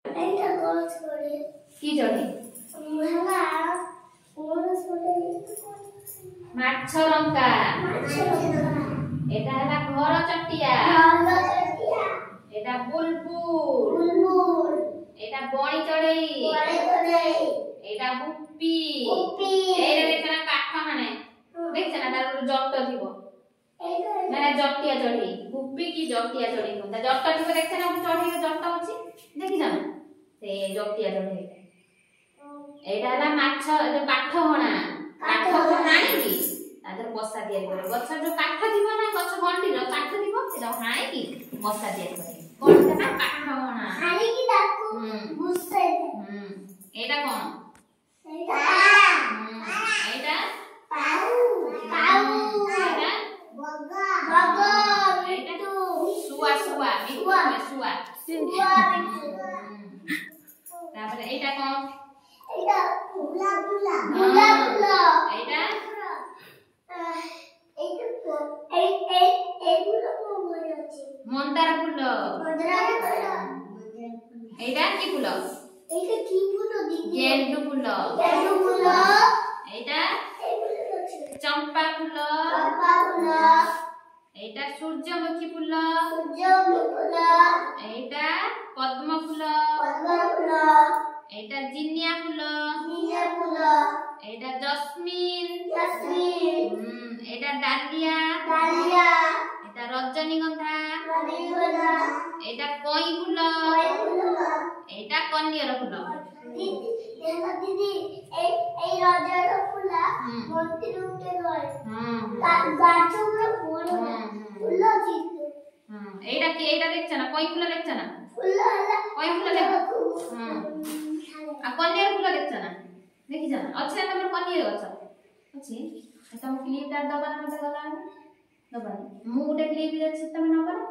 ଏଇଟା ଗଛ ଚଢେ କି ଚଢେ ହେଲା କୋଣ ଚଢେ ମାଛ ରଙ୍କା ଏଟା ହେଲା ଘର ଚଟିଆ ଏଟା ବୁଲବୁଲ ଏଟା ବଣି ଚଢେଇ ଏଟା ବୁପି ଏଇଟା ଦେଖନା କାଠ ହାଣେ ଦେଖନା ତାର ଜଟ ଥିବ ମାନେ ଜଟିଆ ଚଢେଇ ବୁପି କି ଜଟିଆ ଚଢେଇ ତା ଜଟ ଥିବ ଦେଖନା ଚଢେଇର ଜଟ ଅଛି ଦେଖିଛ ନା ସେ ଜଟିଆ ଚଢେଇ ଏଇଟା ହେଲା ମାଛ କାଠ ହଣା କାଠକୁ ହାଣିକି ତା ଦେହରେ ବସା ତିଆରି କରେ ଗଛ ଯୋଉ କାଠ ଥିବ ନା ଗଛ ଗଣ୍ଡିର କାଠ ଥିବ ସେଟା ହାଣିକି ବସା ତିଆରି କରେ କଣ ସେଟା କାଠ ହଣା ହାଣିକି ତାକୁ ବୁସେଇ ଏଇଟା କଣ ଏଇଟା ପାଉ ଏଇଟା ବଗ ଏଇଟା ଶୁଆ ତାପରେ ଏଇଟା କଣ ଏଇଟା ଫୁଲା ଏଇଟା ମନ୍ଦାର ଫୁଲ ଏଇଟା କି ଫୁଲ ଗେଣ୍ଡୁ ଫୁଲ ଏଇଟା ଚମ୍ପା ଫୁଲ ଏଇଟା ସୂର୍ଯ୍ୟମୁଖୀ ଫୁଲ ଏଇଟା ପଦ୍ମ ଫୁଲ ଏଇଟା ଜିନିଆ ଫୁଲ ଏଇଟା ଜସ୍ମିନ ଏଇଟା ଡାଲିଆ ଏଇଟା ରଜনীগন্ধা ଏଇଟା କଇଁ ଫୁଲ ଏଇଟା କନିଅର ଫୁଲ ଦିଦି এই রজর ফুল মন্দির উঠে গয় গাছ পুরো বড় ফুল চিত্র এইটা দেখছ না কই ফুল দেখছ না ফুল হলা কই ফুল দেখ কনিয়ার ফুল দেখছ না দেখি জানা আছে না তোমার কনিয়ার গছ ଅଛି ତମ କ୍ଲିପଟା ଦବା ନା ମତେ ଗଲା ଦବାନି ମୁଁ ଗୋଟେ କ୍ଲିପ ଅଛି ତମେ ନବ ନା